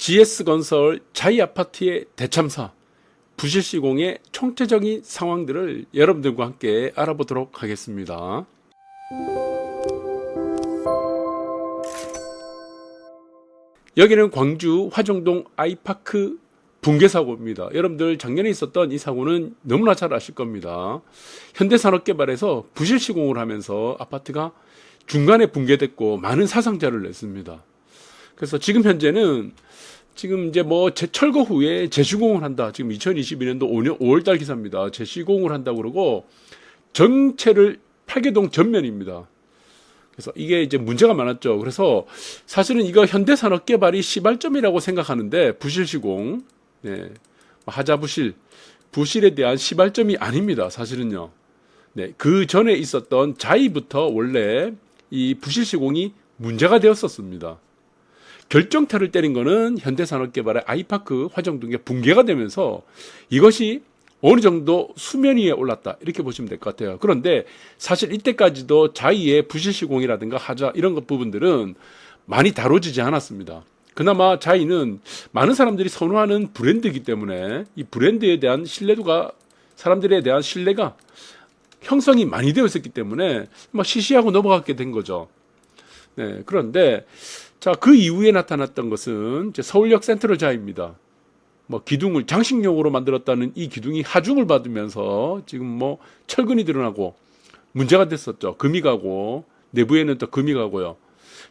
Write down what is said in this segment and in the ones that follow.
GS건설 자이아파트의 대참사, 부실 시공의 총체적인 상황들을 여러분들과 함께 알아보도록 하겠습니다. 여기는 광주 화정동 아이파크 붕괴 사고입니다. 여러분들 작년에 있었던 이 사고는 너무나 잘 아실 겁니다. 현대산업개발에서 부실 시공을 하면서 아파트가 중간에 붕괴됐고 많은 사상자를 냈습니다. 그래서 지금 현재는 지금 이제 철거 후에 재시공을 한다. 지금 2022년도 5월달 기사입니다. 재시공을 한다고 그러고 전체를 8개동 전면입니다. 그래서 이게 이제 문제가 많았죠. 그래서 사실은 이거 현대산업개발이 시발점이라고 생각하는데 부실 시공, 네, 부실에 대한 시발점이 아닙니다. 사실은요. 네, 그 전에 있었던 자이부터 원래 이 부실 시공이 문제가 되었었습니다. 결정타를 때린 거는 현대산업개발의 아이파크 화정동에 붕괴가 되면서 이것이 어느 정도 수면 위에 올랐다 이렇게 보시면 될 것 같아요. 그런데 사실 이때까지도 자이의 부실 시공이라든가 하자 이런 것 부분들은 많이 다뤄지지 않았습니다. 그나마 자이는 많은 사람들이 선호하는 브랜드이기 때문에 이 브랜드에 대한 신뢰도가 사람들에 대한 신뢰가 형성이 많이 되어 있었기 때문에 시시하고 넘어갔게 된 거죠. 네, 그런데 자, 그 이후에 나타났던 것은 이제 서울역 센트럴 자이입니다. 기둥을 장식용으로 만들었다는 이 기둥이 하중을 받으면서 지금 철근이 드러나고 문제가 됐었죠. 금이 가고 내부에는 또 금이 가고요.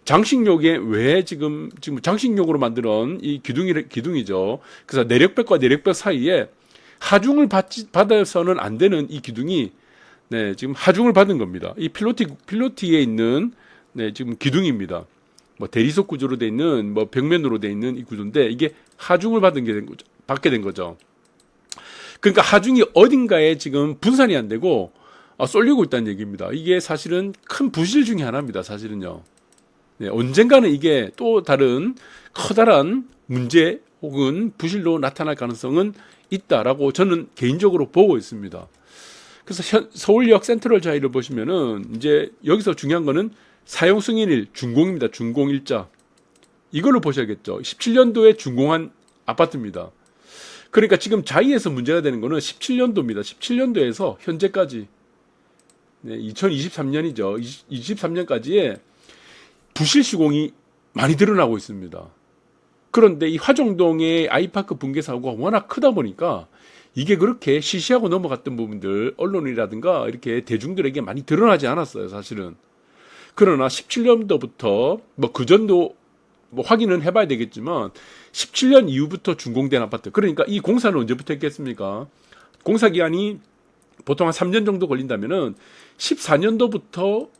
장식용에 왜 지금 장식용으로 만드는 이 기둥이죠. 그래서 내력벽과 내력벽 사이에 하중을 받아서는 안 되는 이 기둥이 네, 지금 하중을 받은 겁니다. 이 필로티에 있는 네, 지금 기둥입니다. 대리석 구조로 돼 있는 벽면으로 돼 있는 이 구조인데 이게 하중을 받게 된 거죠. 그러니까 하중이 어딘가에 지금 분산이 안 되고 쏠리고 있다는 얘기입니다. 이게 사실은 큰 부실 중에 하나입니다. 사실은요. 네, 언젠가는 이게 또 다른 커다란 문제 혹은 부실로 나타날 가능성은 있다라고 저는 개인적으로 보고 있습니다. 그래서 서울역 센트럴 자이를 보시면은 이제 여기서 중요한 거는 사용 승인일 준공입니다. 준공일자. 이걸로 보셔야겠죠. 17년도에 준공한 아파트입니다. 그러니까 지금 자이에서 문제가 되는 거는 17년도입니다. 17년도에서 현재까지 네, 2023년이죠. 23년까지의 부실 시공이 많이 드러나고 있습니다. 그런데 이 화정동의 아이파크 붕괴 사고가 워낙 크다 보니까 이게 그렇게 시시하고 넘어갔던 부분들 언론이라든가 이렇게 대중들에게 많이 드러나지 않았어요. 사실은. 그러나 17년도부터 그 전도 확인은 해봐야 되겠지만 17년 이후부터 준공된 아파트. 그러니까 이 공사는 언제부터 했겠습니까? 공사 기간이 보통 한 3년 정도 걸린다면은 14년도부터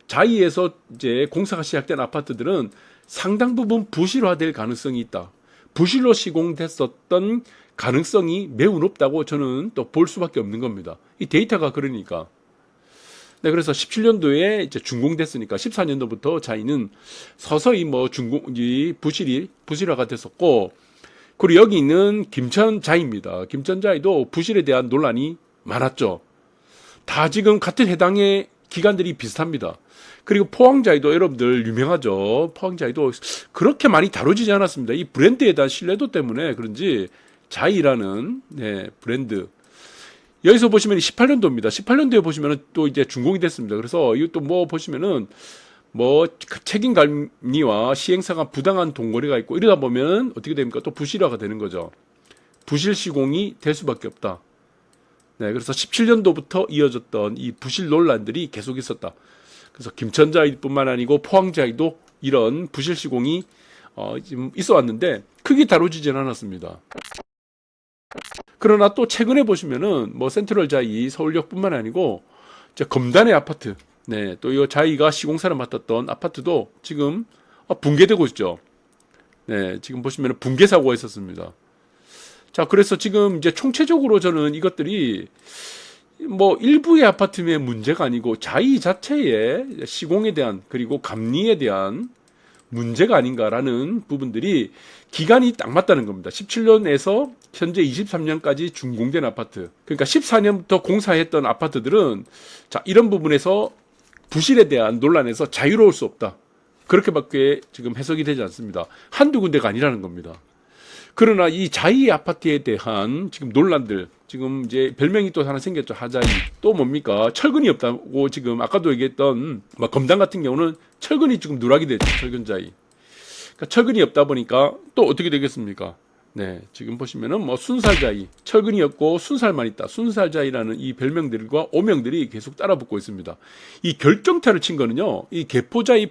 자이에서 이제 공사가 시작된 아파트들은 상당 부분 부실화될 가능성이 있다. 부실로 시공됐었던 가능성이 매우 높다고 저는 또 볼 수밖에 없는 겁니다. 이 데이터가 그러니까. 네, 그래서 17년도에 이제 준공됐으니까 14년도부터 자이는 서서히 부실화가 됐었고, 그리고 여기 있는 김천 자이입니다. 김천 자이도 부실에 대한 논란이 많았죠. 다 지금 같은 해당의 기간들이 비슷합니다. 그리고 포항 자이도 여러분들 유명하죠. 포항 자이도 그렇게 많이 다뤄지지 않았습니다. 이 브랜드에 대한 신뢰도 때문에 그런지 자이라는 네, 브랜드. 여기서 보시면 18년도입니다. 18년도에 보시면은 또 이제 준공이 됐습니다. 그래서 이것도 보시면은 책임 관리와 시행사가 부당한 동거래가 있고 이러다 보면 어떻게 됩니까? 또 부실화가 되는 거죠. 부실 시공이 될 수밖에 없다. 네, 그래서 17년도부터 이어졌던 이 부실 논란들이 계속 있었다. 그래서 김천자이뿐만 아니고 포항자이도 이런 부실 시공이 지금 있어 왔는데 크게 다뤄지지는 않았습니다. 그러나 또 최근에 보시면은 센트럴 자이 서울역뿐만 아니고 검단의 아파트, 네, 또 이 자이가 시공사를 맡았던 아파트도 지금 붕괴되고 있죠. 네, 지금 보시면은 붕괴 사고가 있었습니다. 자, 그래서 지금 이제 총체적으로 저는 이것들이 일부의 아파트의 문제가 아니고 자이 자체의 시공에 대한 그리고 감리에 대한 문제가 아닌가라는 부분들이 기간이 딱 맞다는 겁니다. 17년에서 현재 23년까지 준공된 아파트. 그러니까 14년부터 공사했던 아파트들은 자, 이런 부분에서 부실에 대한 논란에서 자유로울 수 없다. 그렇게밖에 지금 해석이 되지 않습니다. 한두 군데가 아니라는 겁니다. 그러나 이 자이 아파트에 대한 지금 논란들, 지금 이제 별명이 또 하나 생겼죠. 하자이. 또 뭡니까? 철근이 없다고 지금 아까도 얘기했던 뭐 검단 같은 경우는 철근이 지금 누락이 됐죠. 철근자이. 그러니까 철근이 없다 보니까 또 어떻게 되겠습니까? 네, 지금 보시면은 뭐 순살자이, 철근이 없고 순살만 있다. 순살자이라는 이 별명들과 오명들이 계속 따라붙고 있습니다. 이 결정타를 친 거는요, 이 개포자이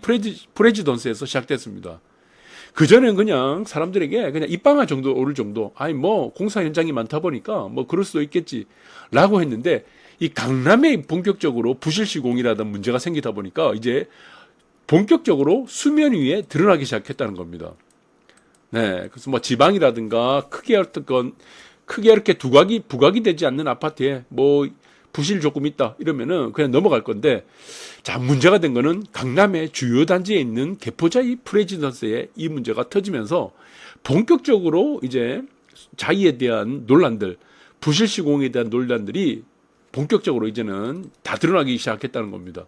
프레지던스에서 시작됐습니다. 그전엔 그냥 사람들에게 그냥 입방아 정도 오를 정도, 아니 뭐 공사 현장이 많다 보니까 뭐 그럴 수도 있겠지 라고 했는데, 이 강남에 본격적으로 부실시공이라든 문제가 생기다 보니까 이제 본격적으로 수면 위에 드러나기 시작했다는 겁니다. 네, 그래서 뭐 지방이라든가 크게 이렇게 부각이 되지 않는 아파트에 뭐 부실 조금 있다 이러면은 그냥 넘어갈 건데, 자, 문제가 된 거는 강남의 주요 단지에 있는 개포자이 프레지던스에 이 문제가 터지면서 본격적으로 이제 자이에 대한 논란들, 부실 시공에 대한 논란들이 본격적으로 이제는 다 드러나기 시작했다는 겁니다.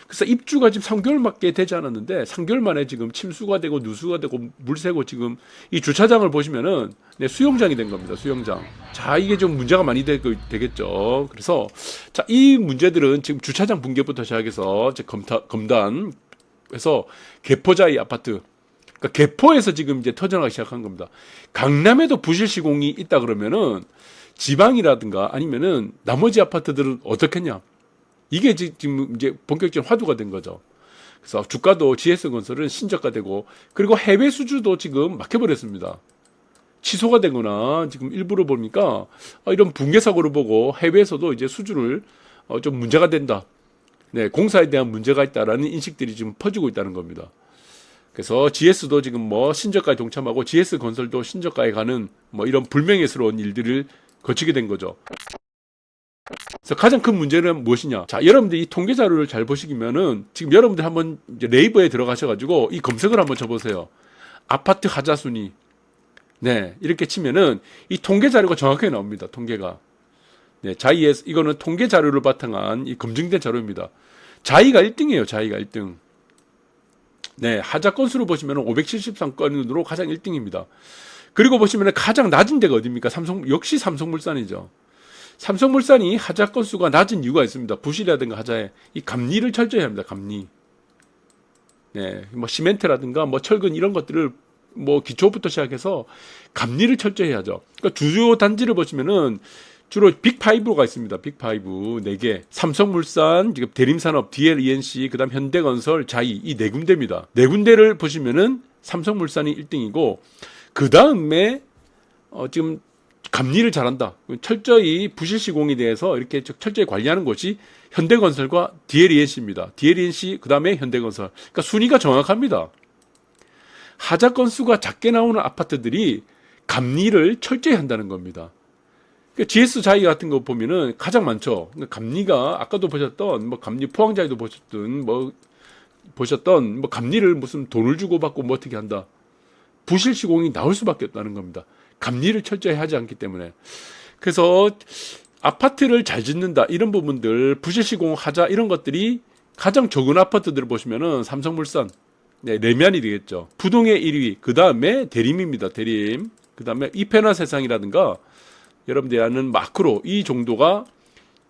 그래서 입주가 지금 3개월밖에 되지 않았는데 3개월 만에 지금 침수가 되고 누수가 되고 물새고, 지금 이 주차장을 보시면은 네, 수영장이 된 겁니다. 수영장. 자, 이게 좀 문제가 많이 되겠죠. 그래서 자, 이 문제들은 지금 주차장 붕괴부터 시작해서 검단에서 개포자이 아파트, 그러니까 개포에서 지금 이제 터져나가기 시작한 겁니다. 강남에도 부실 시공이 있다 그러면은 지방이라든가 아니면은 나머지 아파트들은 어떻겠냐? 이게 지금 이제 본격적인 화두가 된 거죠. 그래서 주가도 GS건설은 신저가되고, 그리고 해외 수주도 지금 막혀버렸습니다. 취소가 되거나 지금 일부러 보니까 이런 붕괴 사고를 보고 해외에서도 이제 수주를 좀 문제가 된다. 네, 공사에 대한 문제가 있다라는 인식들이 지금 퍼지고 있다는 겁니다. 그래서 GS도 지금 뭐 신저가에 동참하고 GS건설도 신저가에 가는 뭐 이런 불명예스러운 일들을 거치게 된 거죠. 그래서 가장 큰 문제는 무엇이냐? 자, 여러분들 이 통계 자료를 잘 보시면은 지금 여러분들 한번 이제 네이버에 들어가셔가지고 이 검색을 한번 쳐보세요. 아파트 하자 순위. 네, 이렇게 치면은 이 통계 자료가 정확하게 나옵니다. 통계가. 네, 자이에서 이거는 통계 자료를 바탕한 이 검증된 자료입니다. 자이가 1등이에요. 자이가 1등. 네, 하자 건수를 보시면 573건으로 가장 1등입니다. 그리고 보시면 가장 낮은 데가 어디입니까? 역시 삼성물산이죠. 삼성물산이 하자 건수가 낮은 이유가 있습니다. 부실이라든가 하자에 이 감리를 철저히 합니다. 감리. 네, 뭐 시멘트라든가 뭐 철근 이런 것들을 뭐 기초부터 시작해서 감리를 철저히 하죠. 그러니까 주요 단지를 보시면은 주로 빅5가 있습니다. 빅5 4개. 삼성물산, 지금 대림산업, DLENC, 그다음 현대건설, 자이 이 네 군데입니다. 네 군데를 보시면은 삼성물산이 1등이고, 그 다음에 지금 감리를 잘한다. 철저히 부실 시공에 대해서 이렇게 철저히 관리하는 곳이 현대건설과 DLENC입니다. DLENC 그다음에 현대건설. 그러니까 순위가 정확합니다. 하자 건수가 작게 나오는 아파트들이 감리를 철저히 한다는 겁니다. 그러니까 GS 자이 같은 거 보면은 가장 많죠. 그러니까 감리가 아까도 보셨던 뭐 감리 포항자이도 보셨던 뭐 감리를 무슨 돈을 주고 받고 뭐 어떻게 한다. 부실 시공이 나올 수밖에 없다는 겁니다. 감리를 철저히 하지 않기 때문에. 그래서 아파트를 잘 짓는다 이런 부분들, 부실 시공 하자 이런 것들이 가장 적은 아파트들을 보시면은 삼성물산, 네, 레미안이 되겠죠. 부동의 1위, 그 다음에 대림입니다. 대림. 그 다음에 이페나 세상이라든가 여러분들이 아는 마크로 이 정도가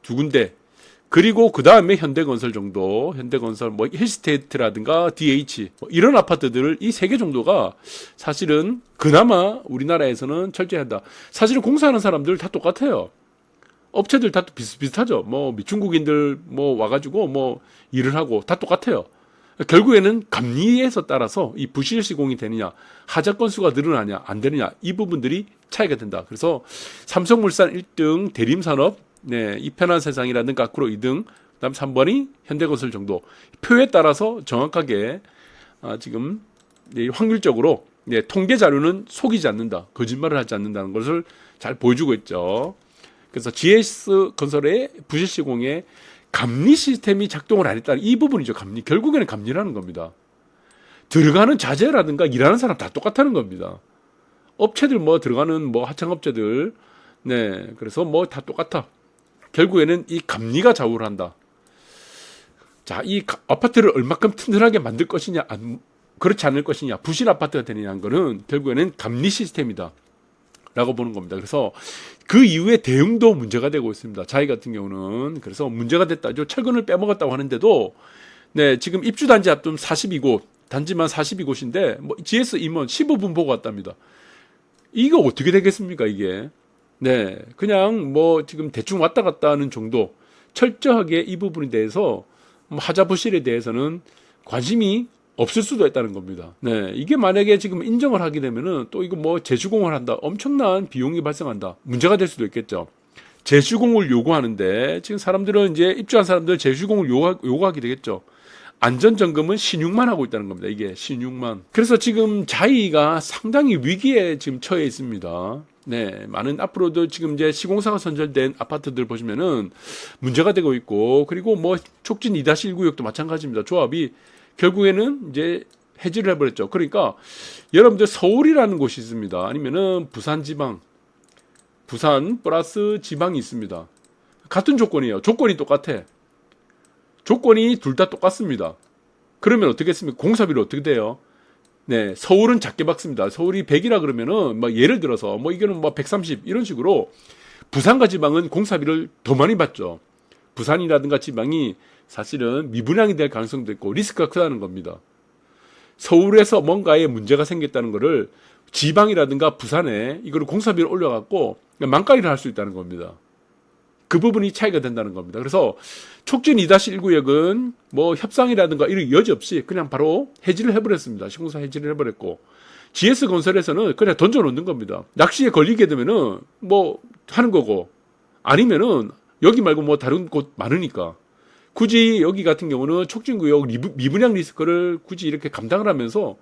두 군데. 그리고 그 다음에 현대건설 정도, 현대건설, 뭐 힐스테이트라든가 DH 뭐 이런 아파트들을 이 세 개 정도가 사실은 그나마 우리나라에서는 철저히 한다. 사실은 공사하는 사람들 다 똑같아요. 업체들 다 비슷비슷하죠. 뭐 미중국인들 뭐 와가지고 뭐 일을 하고 다 똑같아요. 결국에는 감리에서 따라서 이 부실 시공이 되느냐, 하자 건수가 늘어나냐 안 되느냐 이 부분들이 차이가 된다. 그래서 삼성물산 1등, 대림산업, 네, 이편한 세상이라든가 앞으로 2등, 그다음 3번이 현대건설 정도. 표에 따라서 정확하게 지금 확률적으로 통계 자료는 속이지 않는다, 거짓말을 하지 않는다는 것을 잘 보여주고 있죠. 그래서 GS건설의 부실 시공에 감리 시스템이 작동을 안 했다는 이 부분이죠. 감리. 결국에는 감리라는 겁니다. 들어가는 자재라든가 일하는 사람 다 똑같다는 겁니다. 업체들 뭐 들어가는 뭐 하청업체들, 네, 그래서 뭐 다 똑같아. 결국에는 이 감리가 좌우를 한다. 자, 이 아파트를 얼마큼 튼튼하게 만들 것이냐, 그렇지 않을 것이냐, 부실 아파트가 되느냐 하는 거는 결국에는 감리 시스템이다. 라고 보는 겁니다. 그래서 그 이후에 대응도 문제가 되고 있습니다. 자이 같은 경우는. 그래서 문제가 됐다죠. 철근을 빼먹었다고 하는데도 네, 지금 입주 단지 합동 42곳, 단지만 42곳인데 뭐 GS 임원 15분 보고 왔답니다. 이거 어떻게 되겠습니까, 이게? 네, 그냥 뭐 지금 대충 왔다 갔다 하는 정도. 철저하게 이 부분에 대해서 하자부실에 대해서는 관심이 없을 수도 있다는 겁니다. 네, 이게 만약에 지금 인정을 하게 되면은 또 이거 뭐 재주공을 한다, 엄청난 비용이 발생한다, 문제가 될 수도 있겠죠. 재주공을 요구하는데 지금 사람들은 이제 입주한 사람들 재주공을 요구하게 되겠죠. 안전점검은 신용만 하고 있다는 겁니다. 이게 신용만. 그래서 지금 자이가 상당히 위기에 지금 처해 있습니다. 네, 많은 앞으로도 지금 이제 시공사가 선정된 아파트들 보시면은 문제가 되고 있고, 그리고 뭐 촉진 2-1구역도 마찬가지입니다. 조합이 결국에는 이제 해지를 해버렸죠. 그러니까 여러분들 서울이라는 곳이 있습니다. 아니면은 부산 지방, 부산 플러스 지방이 있습니다. 같은 조건이에요. 조건이 똑같아. 조건이 둘 다 똑같습니다. 그러면 어떻게 했습니까? 공사비를 어떻게 돼요? 네, 서울은 작게 받습니다. 서울이 100이라 그러면은 뭐 예를 들어서 뭐 이거는 뭐 130 이런 식으로 부산과 지방은 공사비를 더 많이 받죠. 부산이라든가 지방이 사실은 미분양이 될 가능성도 있고 리스크가 크다는 겁니다. 서울에서 뭔가에 문제가 생겼다는 거를 지방이라든가 부산에 이거를 공사비를 올려갖고 망가리를 할 수 있다는 겁니다. 그 부분이 차이가 된다는 겁니다. 그래서 촉진 2-1구역은 뭐 협상이라든가 이런 여지 없이 그냥 바로 해지를 해버렸습니다. 시공사 해지를 해버렸고, GS건설에서는 그냥 던져놓는 겁니다. 낚시에 걸리게 되면은 뭐 하는 거고, 아니면은 여기 말고 뭐 다른 곳 많으니까 굳이 여기 같은 경우는 촉진구역 미분양 리스크를 굳이 이렇게 감당을 하면서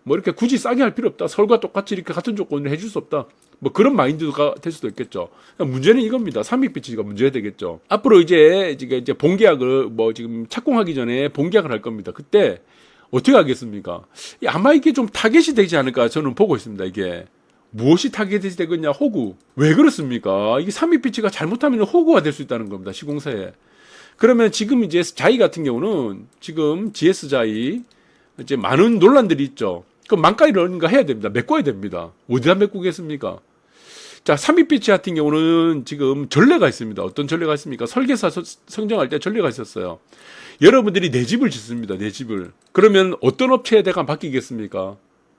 뭐 이렇게 굳이 싸게 할 필요 없다. 서울과 똑같이 이렇게 같은 조건을 해줄 수 없다. 뭐 그런 마인드가 될 수도 있겠죠. 문제는 이겁니다. 삼익비치가 문제가 되겠죠. 앞으로 이제 본계약을 뭐 지금 착공하기 전에 본계약을 할 겁니다. 그때 어떻게 하겠습니까? 아마 이게 좀 타겟이 되지 않을까 저는 보고 있습니다. 이게 무엇이 타겟이 되겠냐? 호구. 왜 그렇습니까? 이게 삼익비치가 잘못하면 호구가 될 수 있다는 겁니다. 시공사에. 그러면 지금 이제 자이 같은 경우는 지금 GS 자이 이제 많은 논란들이 있죠. 그럼 망가리를 어딘가 해야 됩니다. 메꿔야 됩니다. 어디다 메꾸겠습니까? 자, 삼익비치 같은 경우는 지금 전례가 있습니다. 어떤 전례가 있습니까? 설계사 선정할 때 전례가 있었어요. 여러분들이 내 집을 짓습니다. 내 집을. 그러면 어떤 업체에다가 맡기겠습니까?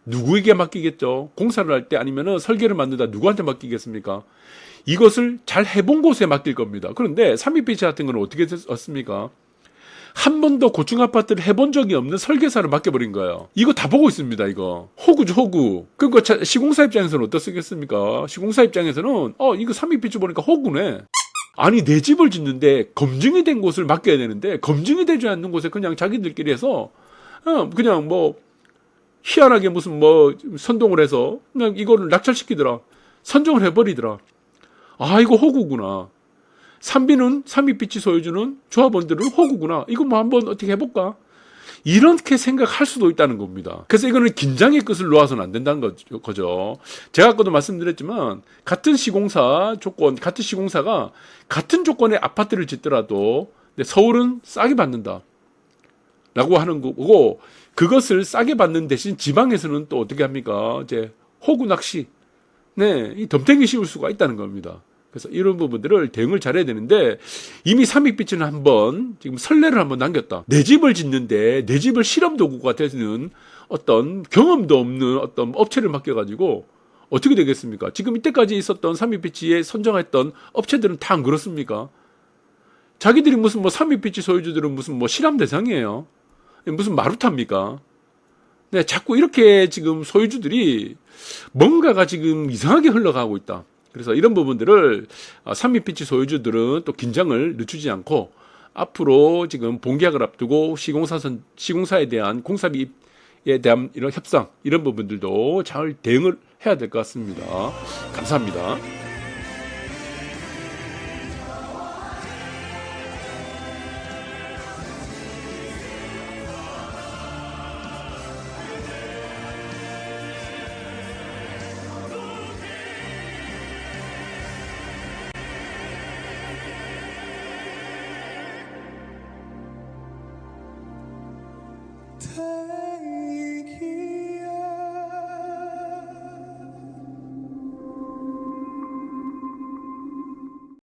누구에게 맡기겠죠? 공사를 할 때 아니면은 설계를 만든다 누구한테 맡기겠습니까? 이것을 잘 해본 곳에 맡길 겁니다. 그런데 삼익비치 같은 건 어떻게 됐습니까? 한 번도 고층 아파트를 해본 적이 없는 설계사를 맡겨버린 거예요. 이거 다 보고 있습니다, 이거. 호구죠, 호구. 그러니까 시공사 입장에서는 어떻겠습니까? 시공사 입장에서는, 이거 삼익비치 보니까 호구네. 아니, 내 집을 짓는데 검증이 된 곳을 맡겨야 되는데, 검증이 되지 않는 곳에 그냥 자기들끼리 해서, 그냥 뭐, 희한하게 무슨 뭐, 선동을 해서, 그냥 이거를 낙찰시키더라. 선정을 해버리더라. 아, 이거 호구구나. 삼익비치 소유주는 조합원들은 호구구나. 이거 뭐 한번 어떻게 해볼까? 이렇게 생각할 수도 있다는 겁니다. 그래서 이거는 긴장의 끝을 놓아서는 안 된다는 거죠. 제가 아까도 말씀드렸지만 같은 시공사 조건, 같은 시공사가 같은 조건의 아파트를 짓더라도 서울은 싸게 받는다 라고 하는 거고, 그것을 싸게 받는 대신 지방에서는 또 어떻게 합니까? 이제 호구 낚시, 이 덤탱이 씌울 수가 있다는 겁니다. 그래서 이런 부분들을 대응을 잘해야 되는데, 이미 삼익비치는 한번 지금 선례를 한번 남겼다. 내 집을 짓는데 내 집을 실험 도구가 되는 어떤 경험도 없는 어떤 업체를 맡겨가지고 어떻게 되겠습니까? 지금 이때까지 있었던 삼익비치에 선정했던 업체들은 다 안 그렇습니까? 자기들이 무슨 뭐 삼익비치 소유주들은 무슨 뭐 실험 대상이에요. 무슨 마루타입니까? 네, 자꾸 이렇게 지금 소유주들이 뭔가가 지금 이상하게 흘러가고 있다. 그래서 이런 부분들을 삼익비치 소유주들은 또 긴장을 늦추지 않고 앞으로 지금 본계약을 앞두고 시공사에 대한 공사비에 대한 이런 협상, 이런 부분들도 잘 대응을 해야 될 것 같습니다. 감사합니다.